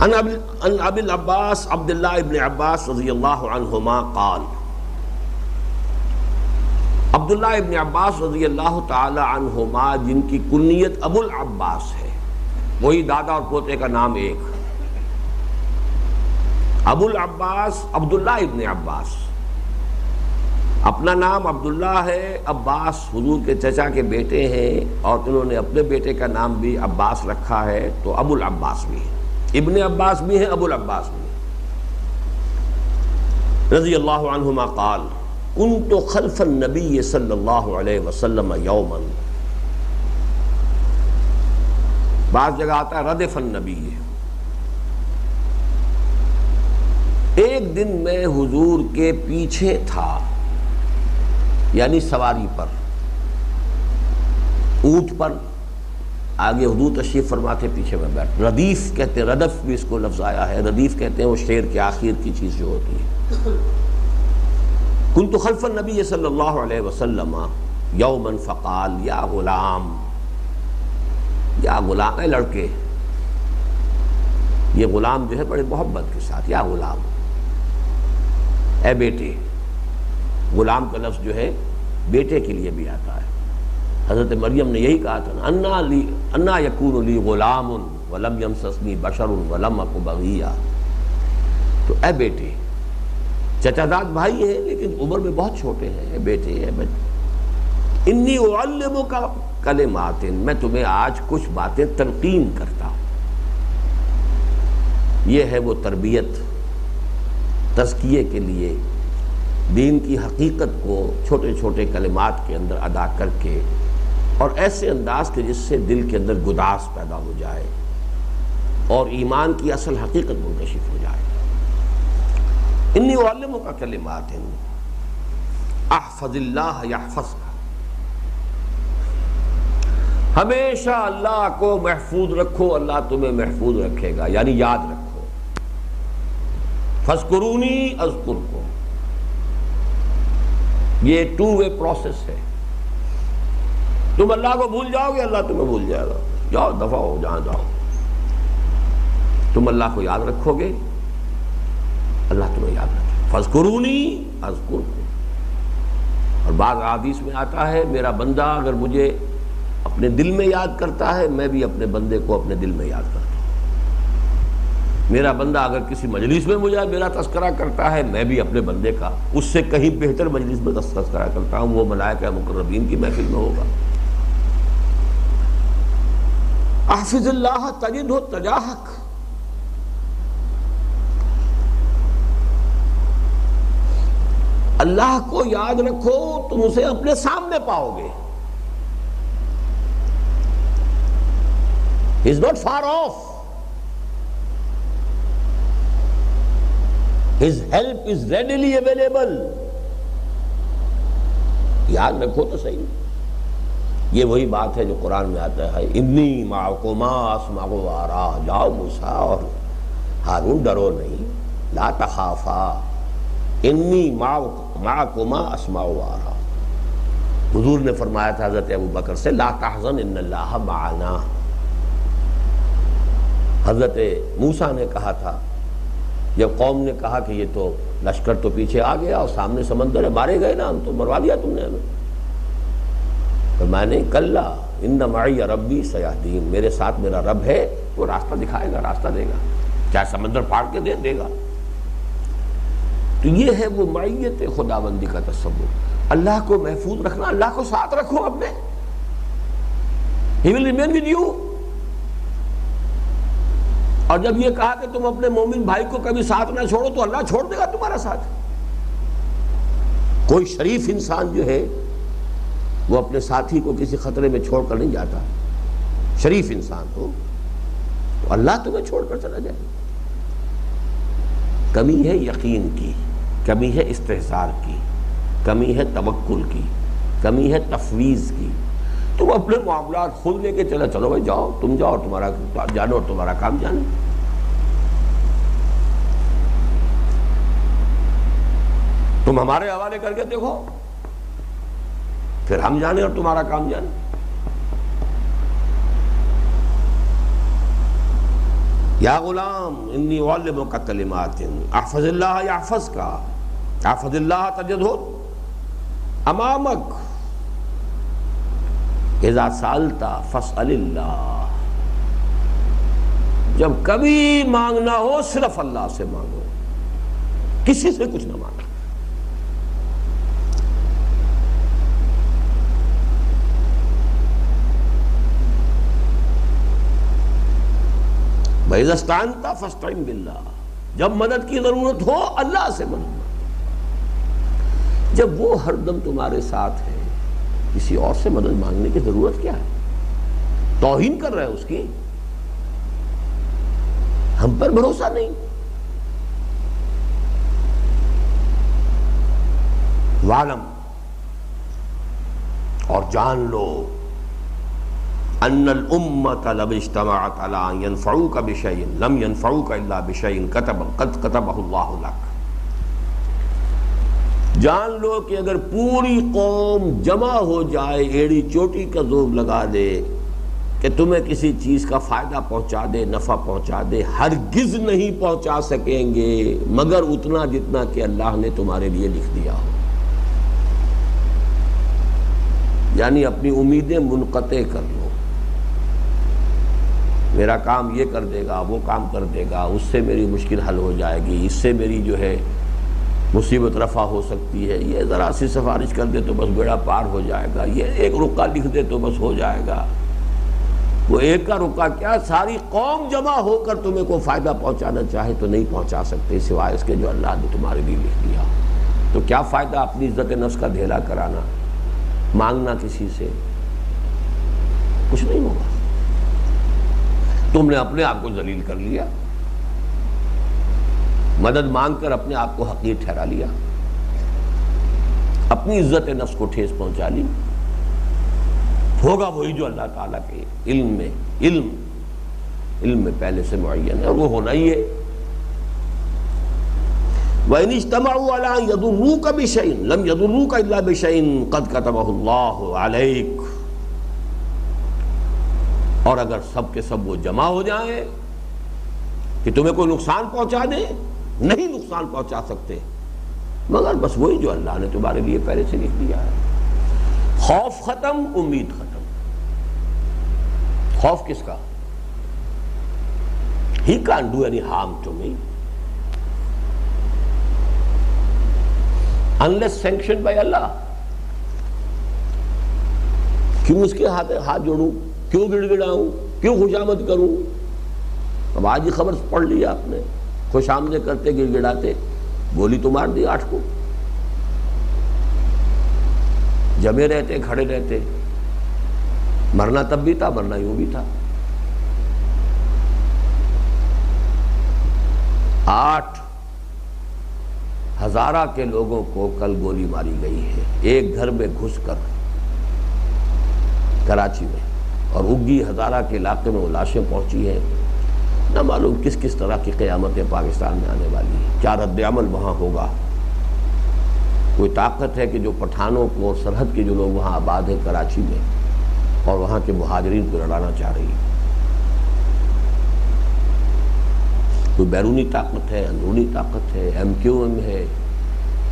عن ابی العباس عبداللہ ابن عباس رضی اللہ عنہما قال، عبداللہ ابن عباس رضی اللہ تعالی عنہما جن کی کنیت ابو العباس ہے، وہی دادا اور پوتے کا نام ایک، ابو العباس عبداللہ ابن عباس، اپنا نام عبداللہ ہے، عباس حضور کے چچا کے بیٹے ہیں، اور انہوں نے اپنے بیٹے کا نام بھی عباس رکھا ہے، تو ابو العباس بھی ہے، ابن عباس بھی ہیں، ابو العباس بھی ہیں رضی اللہ عنہما قال کنت خلف النبی صلی اللہ علیہ وسلم یوما، بعض جگہ آتا ہے ردف النبی، ایک دن میں حضور کے پیچھے تھا، یعنی سواری پر، اونٹ پر، آگے حضور تشریف فرما تھے، پیچھے میں بیٹھ، ردیف کہتے ہیں، ردف بھی اس کو لفظ آیا ہے، ردیف کہتے ہیں وہ شعر کے آخر کی چیز جو ہوتی ہے۔ کنت خلف النبی صلی اللہ علیہ وسلم یوما فقال یا غلام، یا غلام ہے لڑکے، یہ غلام جو ہے بڑے محبت کے ساتھ، یا غلام، اے بیٹے، غلام کا لفظ جو ہے بیٹے کے لیے بھی آتا ہے۔ حضرت مریم نے یہی کہا تھا نا، انا یکون لی غلام ولم یمسسنی بشر ولم اک بغیا، تو اے بیٹے، چچا داد بھائی ہیں لیکن عمر میں بہت چھوٹے ہیں، اے بیٹے، اے بیٹے، انی اعلمک کلمات، میں تمہیں آج کچھ باتیں تلقین کرتا ہوں۔ یہ ہے وہ تربیت، تزکیے کے لیے دین کی حقیقت کو چھوٹے چھوٹے کلمات کے اندر ادا کر کے، اور ایسے انداز کے جس سے دل کے اندر گداز پیدا ہو جائے اور ایمان کی اصل حقیقت منکشف ہو جائے۔ انی اعلمک کلمات احفظ اللہ یحفظک، ہمیشہ اللہ کو محفوظ رکھو، اللہ تمہیں محفوظ رکھے گا، یعنی یاد رکھو۔ فاذکرونی اذکرکم، یہ ٹو وے پروسیس ہے، تم اللہ کو بھول جاؤ گے، اللہ تمہیں بھول جائے گا، جاؤ دفع ہو جہاں جاؤ، تم اللہ کو یاد رکھو گے، اللہ تمہیں یاد رکھے۔ فاذکرونی اذکرکم، اور بعض احادیث میں آتا ہے میرا بندہ اگر مجھے اپنے دل میں یاد کرتا ہے، میں بھی اپنے بندے کو اپنے دل میں یاد کرتا ہوں۔ میرا بندہ اگر کسی مجلس میں مجھے میرا تذکرہ کرتا ہے، میں بھی اپنے بندے کا اس سے کہیں بہتر مجلس میں تذکرہ کرتا ہوں، وہ ملائکہ مقربین کی محفل میں ہوگا۔ احفظ اللہ تجدہ تجاہک، اللہ کو یاد رکھو، تم اسے اپنے سامنے پاؤ گے۔ He is not far off. His help is readily available. یاد رکھو تو صحیح۔ یہ وہی بات ہے جو قرآن میں آتا ہے انی معکما اسمع و ارا، جاؤ موسیٰ اور ہارون ڈرو نہیں، لا تخافا انی معکما اسمع و ارا۔ حضور نے فرمایا تھا حضرت ابو بکر سے لا تحزن ان اللہ معنا۔ حضرت موسیٰ نے کہا تھا جب قوم نے کہا کہ یہ تو لشکر تو پیچھے آ گیا اور سامنے سمندر ہے، مارے گئے نا ہم، تو مروا دیا تم نے ہمیں، تو میں نے کلا ان معی ربی سیہدین، میرے ساتھ میرا رب ہے، وہ راستہ دکھائے گا، راستہ دے گا، چاہے سمندر پھاڑ کے دے گا۔ تو یہ ہے وہ معیت خداوندی کا تصور، اللہ کو محفوظ رکھنا، اللہ کو ساتھ رکھو اپنے، He will remain with you۔ اور جب یہ کہا کہ تم اپنے مومن بھائی کو کبھی ساتھ نہ چھوڑو، تو اللہ چھوڑ دے گا تمہارا ساتھ۔ کوئی شریف انسان جو ہے وہ اپنے ساتھی کو کسی خطرے میں چھوڑ کر نہیں جاتا، شریف انسان تو اللہ تمہیں چھوڑ کر چلا جائے۔ کمی ہے یقین کی، کمی ہے استحضار کی، کمی ہے توکل کی، کمی ہے تفویض کی۔ تم اپنے معاملات خود لے کے چلو بھائی، جاؤ تم، جاؤ اور تمہارا جانو اور تمہارا کام جانے۔ تم ہمارے حوالے کر کے دیکھو، پھر ہم جانے اور تمہارا کام جانے۔ یا غلام انی اعلمک کلمات احفظ اللہ یحفظک احفظ اللہ تجدہ امامک اذا سألت فاسأل اللہ، جب کبھی مانگنا ہو صرف اللہ سے مانگو، کسی سے کچھ نہ مانگو۔ وَإِذَا اسْتَعَنْتَ فَاسْتَعِنْ بِاللَّهِ، جب مدد کی ضرورت ہو اللہ سے مدد مانگو۔ جب وہ ہر دم تمہارے ساتھ ہے، کسی اور سے مدد مانگنے کی ضرورت کیا ہے؟ توہین کر رہے ہیں اس کی، ہم پر بھروسہ نہیں۔ وَعْلَمْ، اور جان لو، ان الامۃ لو اجتمعت علی ان ینفعوک بشیء لم ینفعوک الا بشیء قد کتبہ اللہ لک۔ جان لو کہ اگر پوری قوم جمع ہو جائے، ایڑی چوٹی کا زور لگا دے کہ تمہیں کسی چیز کا فائدہ پہنچا دے، نفع پہنچا دے، ہرگز نہیں پہنچا سکیں گے مگر اتنا جتنا کہ اللہ نے تمہارے لیے لکھ دیا ہو۔ یعنی اپنی امیدیں منقطع کر لو، میرا کام یہ کر دے گا، وہ کام کر دے گا، اس سے میری مشکل حل ہو جائے گی، اس سے میری جو ہے مصیبت رفع ہو سکتی ہے، یہ ذرا سی سفارش کر دے تو بس بیڑا پار ہو جائے گا، یہ ایک رکا لکھ دے تو بس ہو جائے گا۔ وہ ایک کا رکا کیا، ساری قوم جمع ہو کر تمہیں کوئی فائدہ پہنچانا چاہے تو نہیں پہنچا سکتے سوائے اس کے جو اللہ نے تمہارے لیے لکھ دیا۔ تو کیا فائدہ اپنی عزت نفس کا دھیلا کرانا، مانگنا کسی سے، کچھ نہیں ہوگا۔ تم نے اپنے آپ کو ذلیل کر لیا، مدد مانگ کر اپنے آپ کو حقیر ٹھہرا لیا، اپنی عزت نفس کو ٹھیس پہنچا لی۔ ہوگا وہی جو اللہ تعالیٰ کے علم میں پہلے سے معین ہے، اور وہ ہونا ہی ہے۔ وَإِنِ اجْتَمَعُوا عَلَىٰ أَن يَضُرُّوكَ بِشَيْءٍ لَمْ يَضُرُّوكَ إِلَّا بِشَيْءٍ قَدْ كَتَبَهُ اللَّهُ عَلَيْكَ، اور اگر سب کے سب وہ جمع ہو جائیں کہ تمہیں کوئی نقصان پہنچا دیں، نہیں نقصان پہنچا سکتے مگر بس وہی جو اللہ نے تمہارے لیے پہلے سے لکھ دیا ہے۔ خوف ختم، امید ختم۔ خوف کس کا؟ He can't do any harm to me unless sanctioned by Allah۔ کیوں اس کے ہاتھ جوڑوں، کیوں گڑ گڑاؤں، کیوں خوشامد کروں؟ اب آج ہی خبر پڑھ لی آپ نے، خوش آمدیں کرتے گڑ گڑاتے، گولی تو مار دی 8 کو، جمے رہتے کھڑے رہتے، مرنا تب بھی تھا، مرنا یوں بھی تھا۔ 8 ہزارہ کے لوگوں کو کل گولی ماری گئی ہے، ایک گھر میں گھس کر کراچی میں، اور اگی ہزارہ کے علاقے میں وہ لاشیں پہنچی ہیں۔ نہ معلوم کس کس طرح کی قیامتیں پاکستان میں آنے والی ہیں، کیا رد عمل وہاں ہوگا۔ کوئی طاقت ہے کہ جو پٹھانوں کو اور سرحد کے جو لوگ وہاں آباد ہیں کراچی میں اور وہاں کے مہاجرین کو لڑانا چاہ رہی ہے۔ کوئی بیرونی طاقت ہے، اندرونی طاقت ہے، MQM ہے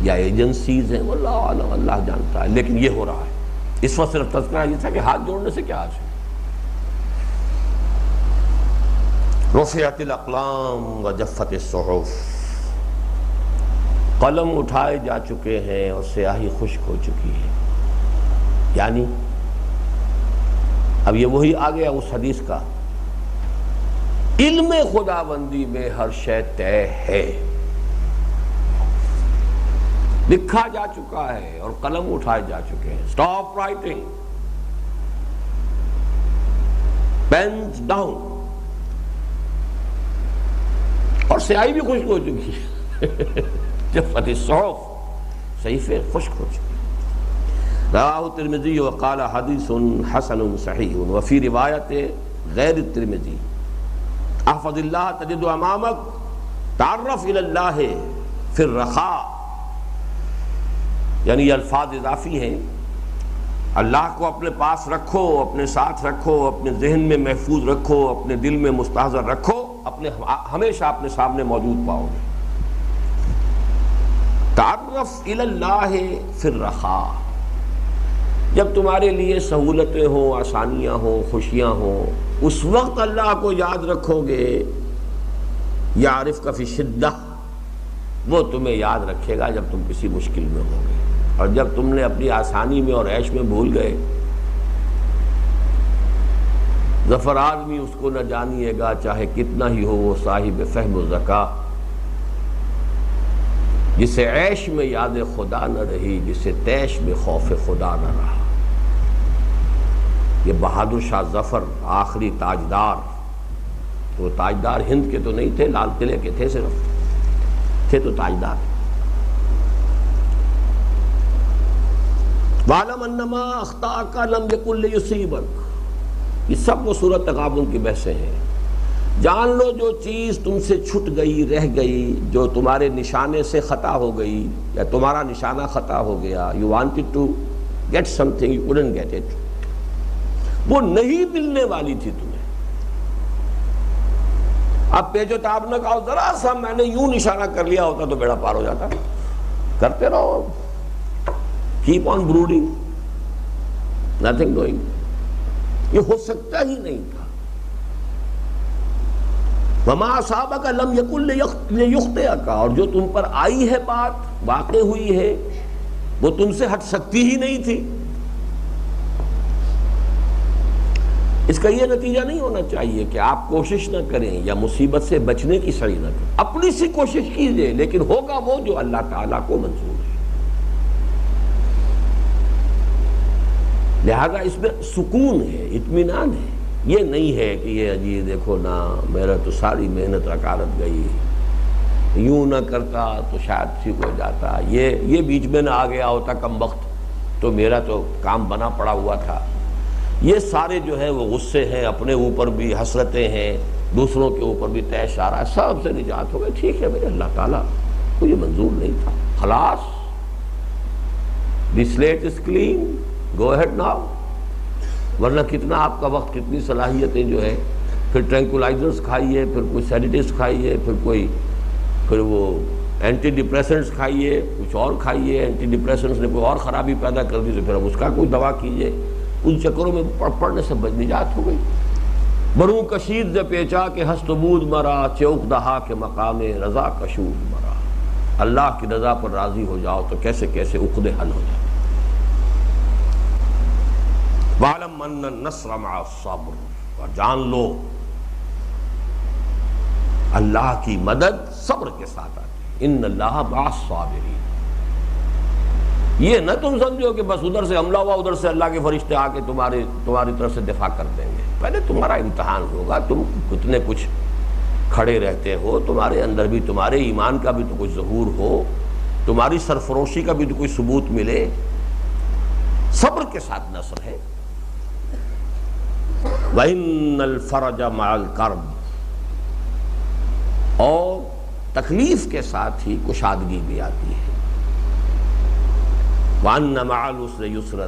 یا ایجنسیز ہیں، واللہ عالم، اللہ جانتا ہے، لیکن یہ ہو رہا ہے۔ اس وقت صرف تذکرہ یہ تھا کہ ہاتھ جوڑنے سے کیا حاصل۔ رفعت الاقلام وجفت الصحف، قلم اٹھائے جا چکے ہیں اور سیاہی خشک ہو چکی ہے۔ یعنی اب یہ وہی آ گیا اس حدیث کا، علم خداوندی میں ہر شے طے ہے، لکھا جا چکا ہے اور قلم اٹھائے جا چکے ہیں۔ اسٹاپ رائٹنگ، پینز ڈاؤن، اور سیاہی بھی خشک ہو چکی ہے۔ جفت الصحف، صحیفے خشک ہو چکی۔ رواہ الترمذی وقال حدیث حسن صحیح، وفی روایت غیر الترمذی احفظ اللہ تجد امامک تعرف الی اللہ فی الرخاء، یعنی یہ الفاظ اضافی ہیں، اللہ کو اپنے پاس رکھو، اپنے ساتھ رکھو، اپنے ذہن میں محفوظ رکھو، اپنے دل میں مستحضر رکھو ہمیشہ اپنے سامنے موجود پاؤ گے۔ تعرف الی اللہ فی الرخاء، جب تمہارے لیے سہولتیں ہوں، آسانیاں ہوں، خوشیاں ہوں، اس وقت اللہ کو یاد رکھو گے۔ یعرفک فی الشدہ، وہ تمہیں یاد رکھے گا جب تم کسی مشکل میں ہو گے، اور جب تم نے اپنی آسانی میں اور عیش میں بھول گئے، ظفر آدمی اس کو نہ جانیے گا چاہے کتنا ہی ہو وہ صاحب فہم و ذکا، جسے عیش میں یاد خدا نہ رہی، جسے تیش میں خوف خدا نہ رہا۔ یہ بہادر شاہ ظفر آخری تاجدار، وہ تاجدار ہند کے تو نہیں تھے، لال قلعے کے تھے، صرف تھے تو تاجدار۔ وَاعْلَمْ أَنَّمَا أَخْطَأَكَ لَمْ يَكُنْ لِيُصِيبَكَ، یہ سب وہ سورۃ تغابن کی بحثیں ہیں۔ جان لو جو چیز تم سے چھٹ گئی، رہ گئی، جو تمہارے نشانے سے خطا ہو گئی، یا تمہارا نشانہ خطا ہو گیا، you wanted to get something, you couldn't get it، وہ نہیں ملنے والی تھی تمہیں۔ اب پیچو تاب نہ کہو، ذرا سا میں نے یوں نشانہ کر لیا ہوتا تو بیڑا پار ہو جاتا۔ کرتے رہو، keep on brooding, nothing doing، یہ ہو سکتا ہی نہیں تھا۔ وَمَا أَصَابَكَ لَمْ يَكُنْ لِيُخْطِئَكَ، اور جو تم پر آئی ہے بات، واقع ہوئی ہے، وہ تم سے ہٹ سکتی ہی نہیں تھی۔ اس کا یہ نتیجہ نہیں ہونا چاہیے کہ آپ کوشش نہ کریں یا مصیبت سے بچنے کی سعی نہ کریں، اپنی سی کوشش کیجئے، لیکن ہوگا وہ جو اللہ تعالیٰ کو منظور ہے۔ لہذا اس میں سکون ہے، اطمینان ہے، یہ نہیں ہے کہ یہ جی دیکھو نا میرا تو ساری محنت رکارت گئی، یوں نہ کرتا تو شاید ٹھیک ہو جاتا، یہ بیچ میں نہ آ گیا ہوتا کم وقت تو میرا تو کام بنا پڑا ہوا تھا۔ یہ سارے جو ہے وہ غصے ہیں، اپنے اوپر بھی حسرتیں ہیں، دوسروں کے اوپر بھی طیش آ رہا ہے، سب سے نجات ہو گئے۔ ٹھیک ہے بھائی، اللہ تعالیٰ کو یہ منظور نہیں تھا، خلاص، the slate is clean, go ahead now. ورنہ کتنا آپ کا وقت، کتنی صلاحیتیں جو ہے، پھر ٹرینکولائزرز کھائیے، پھر کوئی سیڈیٹیوز کھائیے، پھر وہ اینٹی ڈپریسنٹس کھائیے، کچھ اور کھائیے، اینٹی ڈپریسنٹس نے کوئی اور خرابی پیدا کر دی تو پھر اب اس کا کوئی دوا کیجیے، ان چکروں میں پڑنے سے نجات ہو گئی۔ بروں کشید ز پیچا کے ہست بود مرا، چوک دہا کے مقام رضا کشود مرا۔ اللہ کی رضا پر راضی ہو جاؤ تو کیسے کیسے عقدے حل ہو جاتے۔ وَاعْلَمْ أَنَّ النَّصْرَ مَعَ الصَّبْرِ، اور جان لو اللہ کی مدد صبر کے ساتھ آتی ہے۔ ان اللہ مع الصابرین، یہ نہ تم سمجھو کہ بس ادھر سے حملہ ہوا، ادھر سے اللہ کے فرشتے آ کے تمہاری طرف سے دفاع کر دیں گے۔ پہلے تمہارا امتحان ہوگا، تم کتنے کچھ کھڑے رہتے ہو، تمہارے اندر بھی تمہارے ایمان کا بھی تو کچھ ظہور ہو، تمہاری سرفروشی کا بھی تو کوئی ثبوت ملے۔ صبر کے ساتھ نصر ہے۔ وَإِنَّ الْفَرَجَ مَعَ الْكَرْبِ، اور تکلیف کے ساتھ ہی کشادگی بھی آتی ہے۔ وَأَنَّ مَعَ الْعُسْرِ يُسْرًا،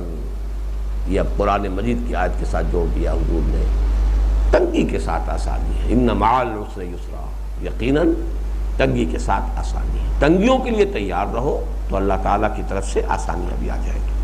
یہ اب قرآن مجید کی آیت کے ساتھ جوڑ دیا حضور نے، تنگی کے ساتھ آسانی ہے۔ إِنَّ مَعَ الْعُسْرِ يُسْرًا، یقیناً تنگی کے ساتھ آسانی ہے۔ تنگیوں کے لیے تیار رہو تو اللہ تعالیٰ کی طرف سے آسانیاں بھی آ جائیں گی۔